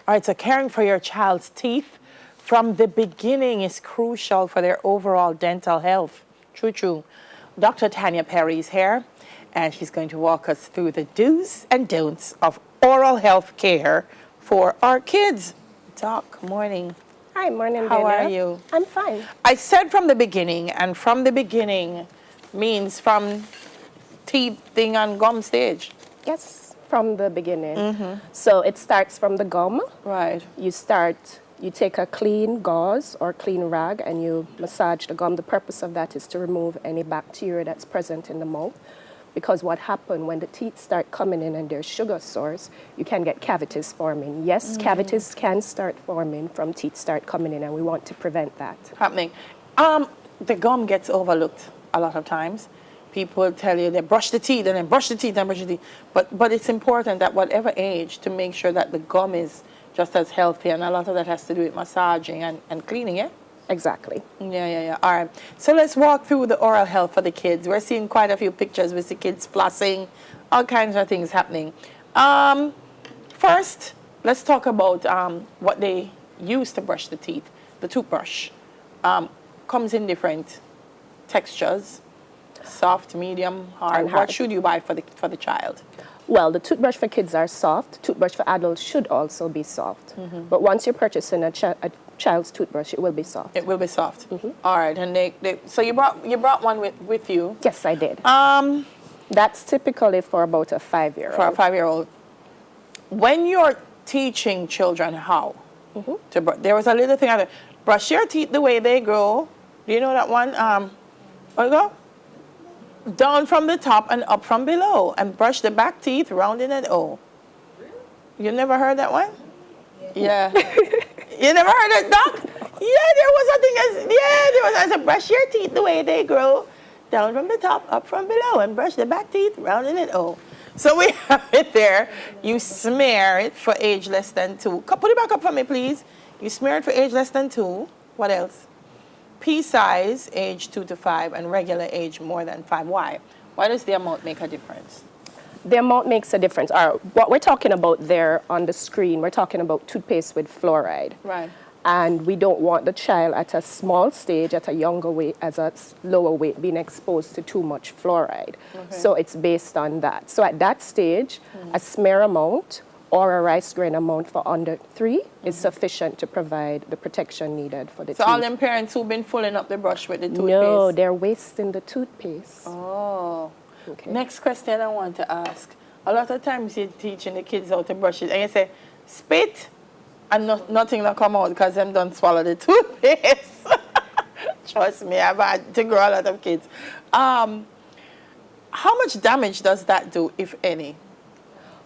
All right, so caring for your child's teeth from the beginning is crucial for their overall dental health. True, true. Dr. Tanya Perry is here, and she's going to walk us through the do's and don'ts of oral health care for our kids. Doc, morning. Hi, morning, How Bella. are you? I'm fine. I said from the beginning, and from the beginning means from teeth thing and gum stage. Yes, from the beginning. So it starts from the gum. Right. You take a clean gauze or clean rag and you massage the gum. The purpose of that is to remove any bacteria that's present in the mouth. Because what happens when the teeth start coming in and there's sugar source, you can get cavities forming. Yes, cavities can start forming from teeth start coming in, and we want to prevent that. Happening. The gum gets overlooked a lot of times. People tell you they brush the teeth and then brush the teeth and brush the teeth. But it's important at whatever age to make sure that the gum is just as healthy, and a lot of that has to do with massaging and cleaning, yeah? Exactly. Yeah. All right. So let's walk through the oral health for the kids. We're seeing quite a few pictures with the kids flossing, all kinds of things happening. First, let's talk about what they use to brush the teeth. The toothbrush comes in different textures, soft, medium, hard. And hard. What should you buy for the child? Well, the toothbrush for kids are soft. Toothbrush for adults should also be soft. But once you're purchasing a child's toothbrush, it will be soft. It will be soft. All right. And so you brought one with you. Yes, I did. That's typically for about a 5-year-old. For a 5-year-old. When you're teaching children how to brush, there was a little thing out there. Brush your teeth the way they grow. Do you know that one? What you go? Down from the top and up from below, and brush the back teeth rounding at O. You never heard that one? Yeah. You never heard it, Doc? Yeah, there was a thing I said, brush your teeth the way they grow, down from the top, up from below, and brush the back teeth rounding at O. So we have it there. You smear it for age less than 2. Put it back up for me, please. You smear it for age less than 2. What else? Pea size, age 2 to 5, and regular age more than 5. Why? Why does the amount make a difference? The amount makes a difference. What we're talking about there on the screen, we're talking about toothpaste with fluoride. Right. And we don't want the child at a small stage, at a younger weight, as a lower weight, being exposed to too much fluoride. Okay. So it's based on that. So at that stage, a smear amount or a rice grain amount for under 3 is sufficient to provide the protection needed for the teeth. So all them parents who've been filling up the brush with the toothpaste? No, they're wasting the toothpaste. Oh. Okay. Next question I want to ask. A lot of times you're teaching the kids how to brush it, and you say, spit, and nothing will come out because them don't swallow the toothpaste. Trust me, I've had to grow a lot of kids. How much damage does that do, if any?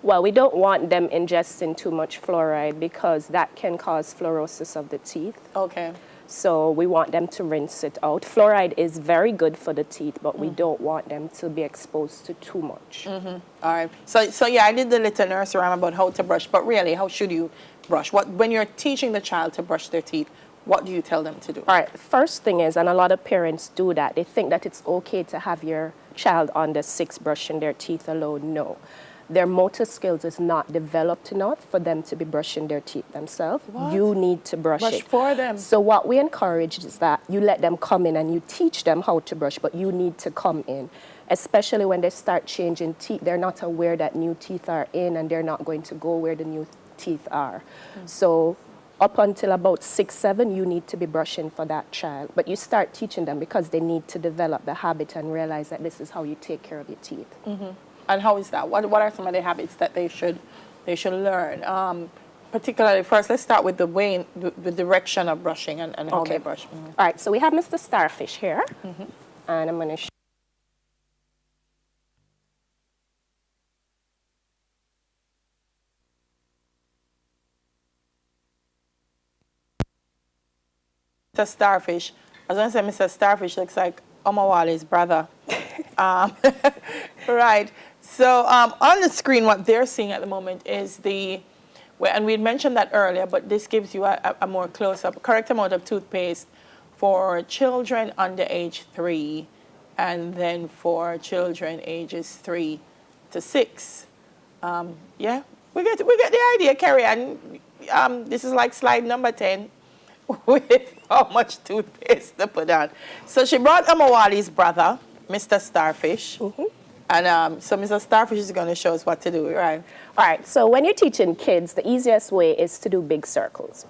Well, we don't want them ingesting too much fluoride because that can cause fluorosis of the teeth. Okay. So we want them to rinse it out. Fluoride is very good for the teeth, but we don't want them to be exposed to too much. All right. So yeah, I did the little nursery rhyme about how to brush, but really, how should you brush? When you're teaching the child to brush their teeth, what do you tell them to do? All right. First thing is, and a lot of parents do that, they think that it's okay to have your child under 6 brushing their teeth alone. No. Their motor skills is not developed enough for them to be brushing their teeth themselves. What? You need to brush it for them. So what we encourage is that you let them come in and you teach them how to brush, but you need to come in. Especially when they start changing teeth, they're not aware that new teeth are in and they're not going to go where the new teeth are. So up until about 6, 7, you need to be brushing for that child. But you start teaching them because they need to develop the habit and realize that this is how you take care of your teeth. And how is that? What are some of the habits that they should learn? Particularly, first, let's start with the direction of brushing and how they brush. All right, so we have Mr. Starfish here, and I'm going to Mr. Starfish. I was going to say Mr. Starfish looks like Omawali's brother. Right. So on the screen, what they're seeing at the moment is and we mentioned that earlier, but this gives you a more close-up, correct amount of toothpaste for children under age 3, and then for children ages 3 to 6. Yeah? We get the idea, Carrie, and this is like slide number 10 with how much toothpaste to put on. So she brought Amawali's brother, Mr. Starfish, and so Mr. Starfish is going to show us what to do, right? All right, so when you're teaching kids, the easiest way is to do big circles.